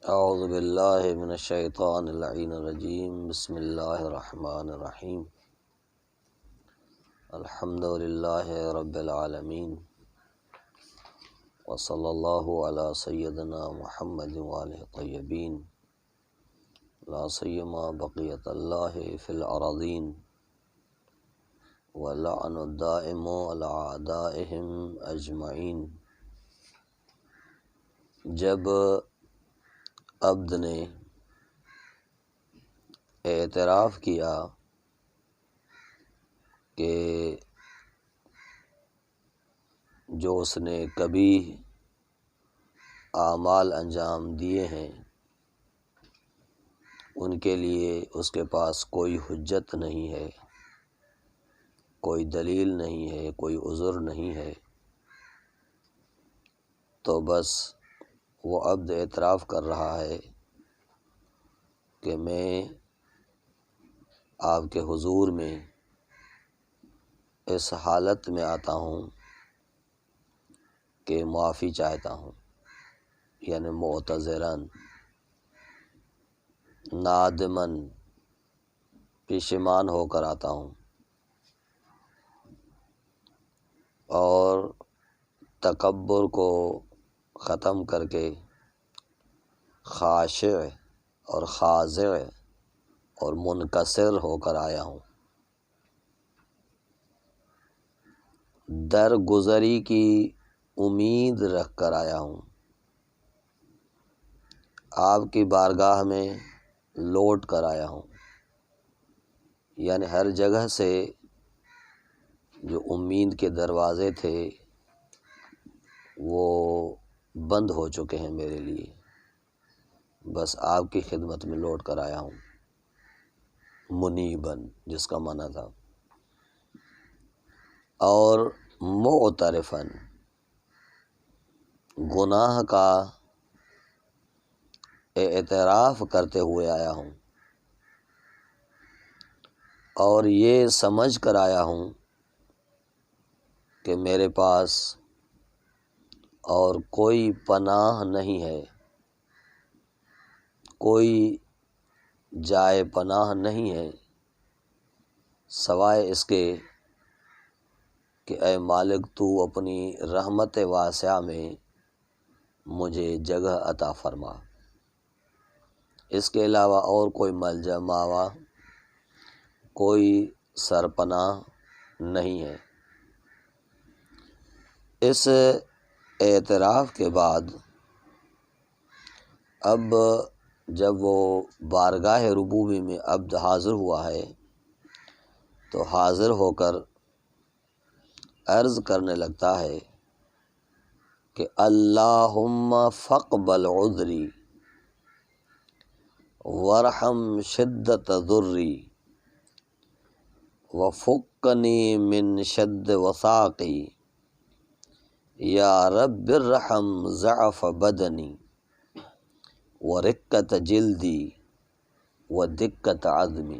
اعوذ باللہ من الشیطان اللعین الرجیم بسم اللہ الرحمن الرحیم الحمد للہ رب العالمین وصلی اللہ علی سیدنا محمد وآلہ الطیبین لا سیما بقیت اللہ فی الارضین ولعن الدائم علی اعدائہم اجمعین۔ جب عبد نے اعتراف کیا کہ جو اس نے کبھی اعمال انجام دیے ہیں ان کے لیے اس کے پاس کوئی حجت نہیں ہے، کوئی دلیل نہیں ہے، کوئی عذر نہیں ہے، تو بس وہ عبد اعتراف کر رہا ہے کہ میں آپ کے حضور میں اس حالت میں آتا ہوں کہ معافی چاہتا ہوں، یعنی معتذراً، نادماً، پشیمان ہو کر آتا ہوں، اور تکبر کو ختم کر کے خاشع اور خاضع اور منکسر ہو کر آیا ہوں، درگزری کی امید رکھ کر آیا ہوں، آپ کی بارگاہ میں لوٹ کر آیا ہوں، یعنی ہر جگہ سے جو امید کے دروازے تھے وہ بند ہو چکے ہیں میرے لیے، بس آپ کی خدمت میں لوٹ کر آیا ہوں، منیباً جس کا معنی تھا، اور معترفاً، گناہ کا اعتراف کرتے ہوئے آیا ہوں، اور یہ سمجھ کر آیا ہوں کہ میرے پاس اور کوئی پناہ نہیں ہے، کوئی جائے پناہ نہیں ہے سوائے اس کے کہ اے مالک تو اپنی رحمت واسعہ میں مجھے جگہ عطا فرما، اس کے علاوہ اور کوئی ملجا ماوا، کوئی سرپناہ نہیں ہے۔ اس اعتراف کے بعد اب جب وہ بارگاہ ربوبی میں عبد حاضر ہوا ہے تو حاضر ہو کر عرض کرنے لگتا ہے کہ اللہم فاقبل عذری وارحم شدت ضری وفکنی من شد وثاقی یا رب ارحم ضعف بدنی ورقت جلدی ودقت عظمی،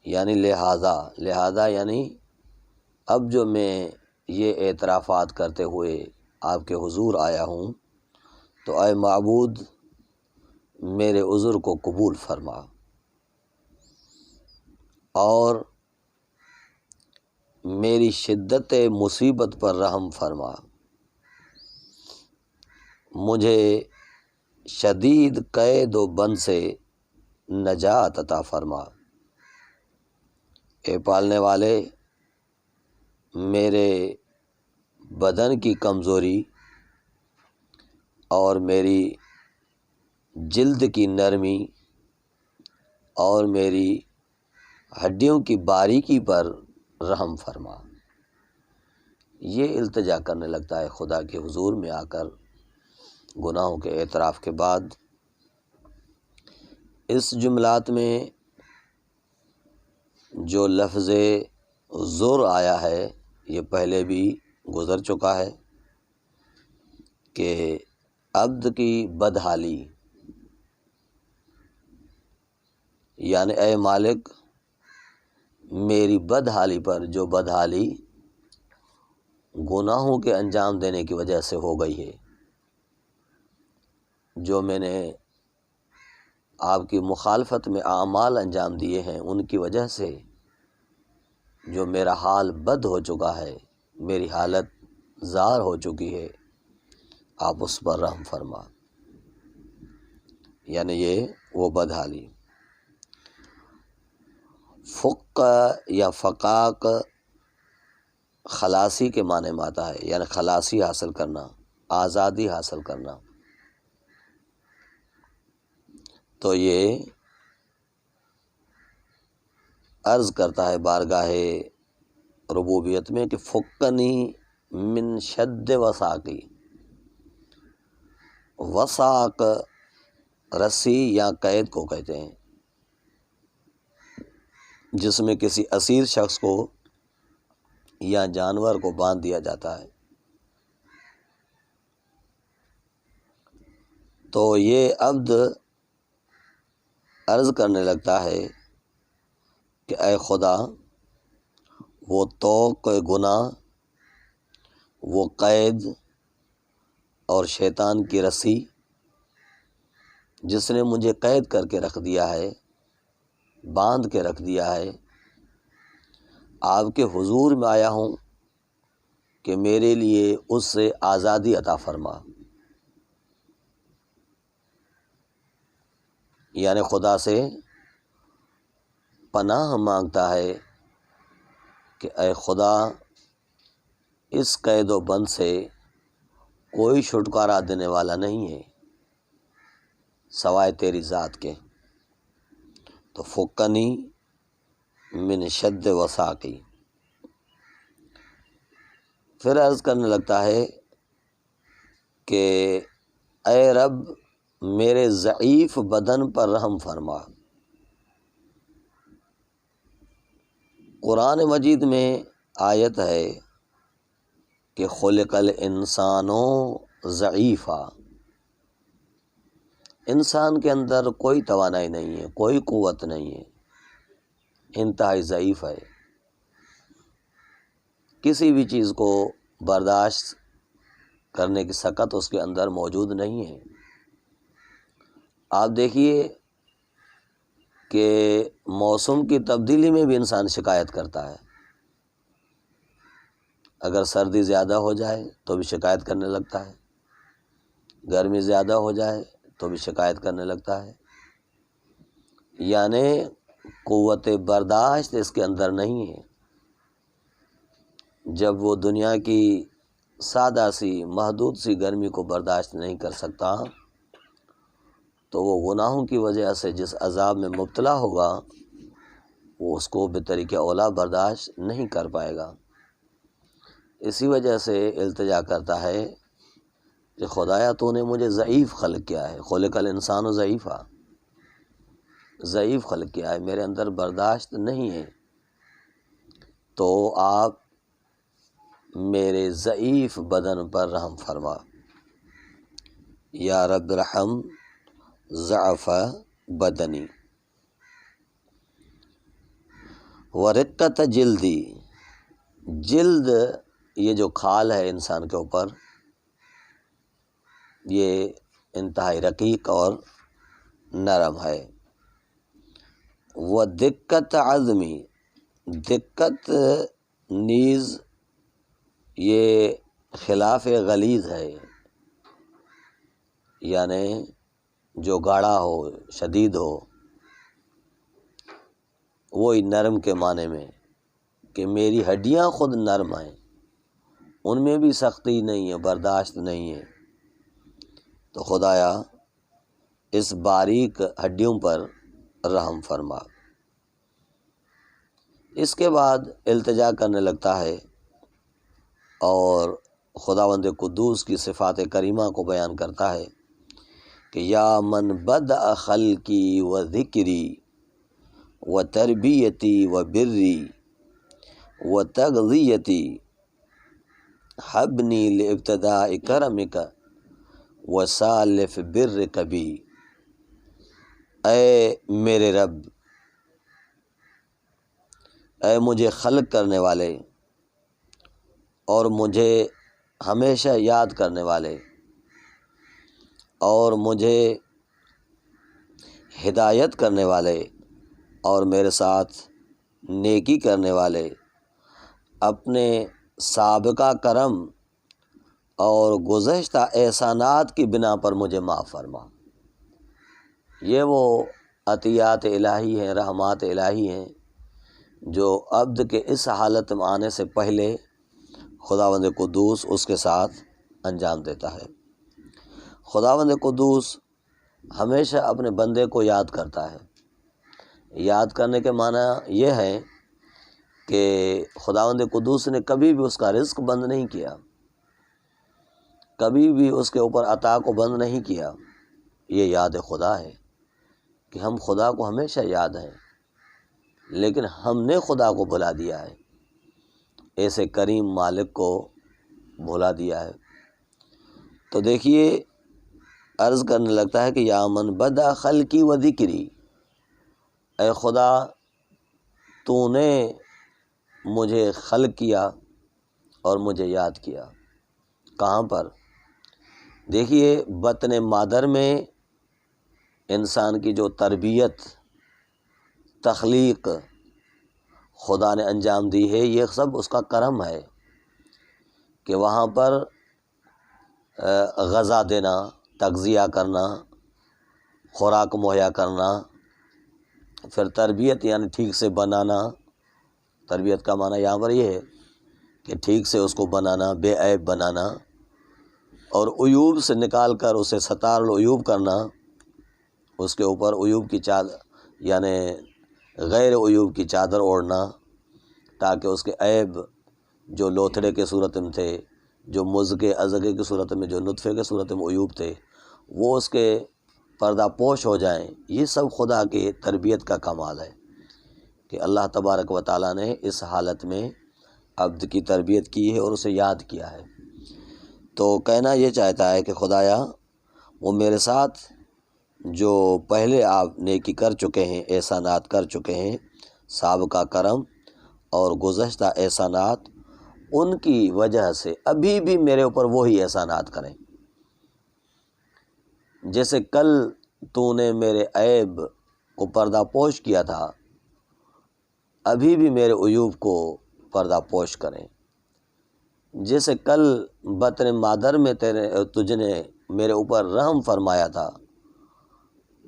یعنی لہذا یعنی اب جو میں یہ اعترافات کرتے ہوئے آپ کے حضور آیا ہوں تو اے معبود میرے عذر کو قبول فرما اور میری شدت مصیبت پر رحم فرما، مجھے شدید قید و بند سے نجات عطا فرما۔ اے پالنے والے، میرے بدن کی کمزوری اور میری جلد کی نرمی اور میری ہڈیوں کی باریکی پر رحم فرما۔ یہ التجا کرنے لگتا ہے خدا کے حضور میں آ کر گناہوں کے اعتراف کے بعد۔ اس جملات میں جو لفظ ذر آیا ہے یہ پہلے بھی گزر چکا ہے کہ عبد کی بدحالی، یعنی اے مالک میری بدحالی پر جو بدحالی گناہوں کے انجام دینے کی وجہ سے ہو گئی ہے، جو میں نے آپ کی مخالفت میں اعمال انجام دیے ہیں، ان کی وجہ سے جو میرا حال بد ہو چکا ہے، میری حالت زار ہو چکی ہے، آپ اس پر رحم فرما۔ یعنی یہ وہ بدحالی۔ فق یا فقاق خلاصی کے معنی میں آتا ہے، یعنی خلاصی حاصل کرنا، آزادی حاصل کرنا۔ تو یہ عرض کرتا ہے بارگاہ ربوبیت میں کہ فقنی من شد وثاقی۔ وثاق رسی یا قید کو کہتے ہیں، جس میں کسی اسیر شخص کو یا جانور کو باندھ دیا جاتا ہے۔ تو یہ عبد عرض کرنے لگتا ہے کہ اے خدا، وہ طوق گناہ، وہ قید اور شیطان کی رسی جس نے مجھے قید کر کے رکھ دیا ہے، باندھ کے رکھ دیا ہے، آپ کے حضور میں آیا ہوں کہ میرے لیے اس سے آزادی عطا فرما۔ یعنی خدا سے پناہ مانگتا ہے کہ اے خدا، اس قید و بند سے کوئی چھٹکارا دینے والا نہیں ہے سوائے تیری ذات کے۔ تو فقنی من شد وثاقی۔ پھر عرض کرنے لگتا ہے کہ اے رب، میرے ضعیف بدن پر رحم فرما۔ قرآن مجید میں آیت ہے کہ خلق الانسان ضعیفا، انسان کے اندر کوئی توانائی نہیں ہے، کوئی قوت نہیں ہے، انتہائی ضعیف ہے، کسی بھی چیز کو برداشت کرنے کی سکت اس کے اندر موجود نہیں ہے۔ آپ دیکھیے کہ موسم کی تبدیلی میں بھی انسان شکایت کرتا ہے۔ اگر سردی زیادہ ہو جائے تو بھی شکایت کرنے لگتا ہے، گرمی زیادہ ہو جائے تو بھی شکایت کرنے لگتا ہے۔ یعنی قوت برداشت اس کے اندر نہیں ہے۔ جب وہ دنیا کی سادہ سی محدود سی گرمی کو برداشت نہیں کر سکتا تو وہ گناہوں کی وجہ سے جس عذاب میں مبتلا ہوگا وہ اس کو بطریقہ اولا برداشت نہیں کر پائے گا۔ اسی وجہ سے التجا کرتا ہے کہ خدایا تو نے مجھے ضعیف خلق کیا ہے، خلق الانسان ضعیفا، ضعیف خلق کیا ہے، میرے اندر برداشت نہیں ہے، تو آپ میرے ضعیف بدن پر رحم فرما۔ یا رب رحم ضعف بدنی ورقت جلدی۔ جلد یہ جو کھال ہے انسان کے اوپر، یہ انتہائی رقیق اور نرم ہے۔ وہ دقت عظمی، دقت نیز یہ خلاف غلیظ ہے، یعنی جو گاڑھا ہو، شدید ہو، وہی نرم کے معنی میں کہ میری ہڈیاں خود نرم ہیں، ان میں بھی سختی نہیں ہے، برداشت نہیں ہے، تو خدایا اس باریک ہڈیوں پر رحم فرما۔ اس کے بعد التجا کرنے لگتا ہے اور خداوند قدوس کی صفات کریمہ کو بیان کرتا ہے کہ یا من بدأ خلقی و ذکری و تربیتی و بری و تغذیتی حبنی لابتداء کرمک و سالف برک بی۔ اے میرے رب، اے مجھے خلق کرنے والے اور مجھے ہمیشہ یاد کرنے والے، اور مجھے ہدایت کرنے والے اور میرے ساتھ نیکی کرنے والے اپنے سابقہ کرم اور گزشتہ احسانات کی بنا پر مجھے معاف فرما۔ یہ وہ عطیات الہی ہیں، رحمات الہی ہیں جو عبد کے اس حالت میں آنے سے پہلے خداوند قدوس اس کے ساتھ انجام دیتا ہے۔ خداوند قدوس ہمیشہ اپنے بندے کو یاد کرتا ہے۔ یاد کرنے کے معنی یہ ہے کہ خداوند قدوس نے کبھی بھی اس کا رزق بند نہیں کیا، کبھی بھی اس کے اوپر عطا کو بند نہیں کیا۔ یہ یاد خدا ہے کہ ہم خدا کو ہمیشہ یاد ہیں، لیکن ہم نے خدا کو بھلا دیا ہے، ایسے کریم مالک کو بھلا دیا ہے۔ تو دیکھیے عرض کرنے لگتا ہے کہ یا من بدا خلقی و ذکری، اے خدا تو نے مجھے خلق کیا اور مجھے یاد کیا۔ کہاں پر؟ دیکھیے بطن مادر میں انسان کی جو تربیت، تخلیق خدا نے انجام دی ہے، یہ سب اس کا کرم ہے کہ وہاں پر غذا دینا، تغذیہ کرنا، خوراک مہیا کرنا، پھر تربیت یعنی ٹھیک سے بنانا۔ تربیت کا معنی یہاں پر یہ ہے کہ ٹھیک سے اس کو بنانا، بے عیب بنانا، اور عیوب سے نکال کر اسے ستار العیوب کرنا، اس کے اوپر عیوب کی چادر یعنی غیر عیوب کی چادر اوڑھنا، تاکہ اس کے عیب جو لوتھڑے کے صورت میں تھے، جو مزغے ازغے کی صورت میں، جو نطفے کے صورت میں عیوب تھے، وہ اس کے پردہ پوش ہو جائیں۔ یہ سب خدا کی تربیت کا کمال ہے کہ اللہ تبارک و تعالیٰ نے اس حالت میں عبد کی تربیت کی ہے اور اسے یاد کیا ہے۔ تو کہنا یہ چاہتا ہے کہ خدایا وہ میرے ساتھ جو پہلے آپ نیکی کر چکے ہیں، احسانات کر چکے ہیں، سابقہ کرم اور گزشتہ احسانات، ان کی وجہ سے ابھی بھی میرے اوپر وہی احسانات کریں۔ جیسے کل تو نے میرے عیب کو پردہ پوش کیا تھا، ابھی بھی میرے عیوب کو پردہ پوش کریں۔ جیسے کل بطن مادر میں تجھ نے میرے اوپر رحم فرمایا تھا،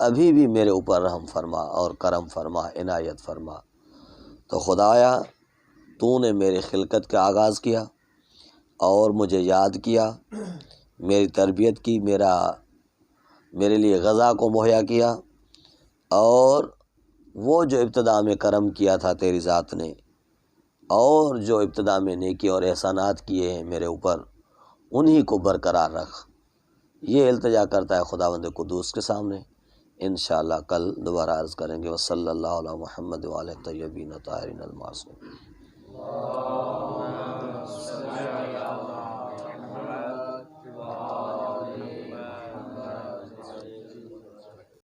ابھی بھی میرے اوپر رحم فرما اور کرم فرما، عنایت فرما۔ تو خدایا تو نے میری خلقت کا آغاز کیا اور مجھے یاد کیا، میری تربیت کی، میرے لیے غذا کو مہیا کیا، اور وہ جو ابتدا میں کرم کیا تھا تیری ذات نے، اور جو ابتدا میں نیکی اور احسانات کیے ہیں میرے اوپر، انہی کو برقرار رکھ۔ یہ التجا کرتا ہے خداوند قدوس کے سامنے۔ انشاءاللہ کل دوبارہ عرض کریں گے۔ وصلی اللہ علی محمد وعلی الطیبین الطاہرین المعصومین۔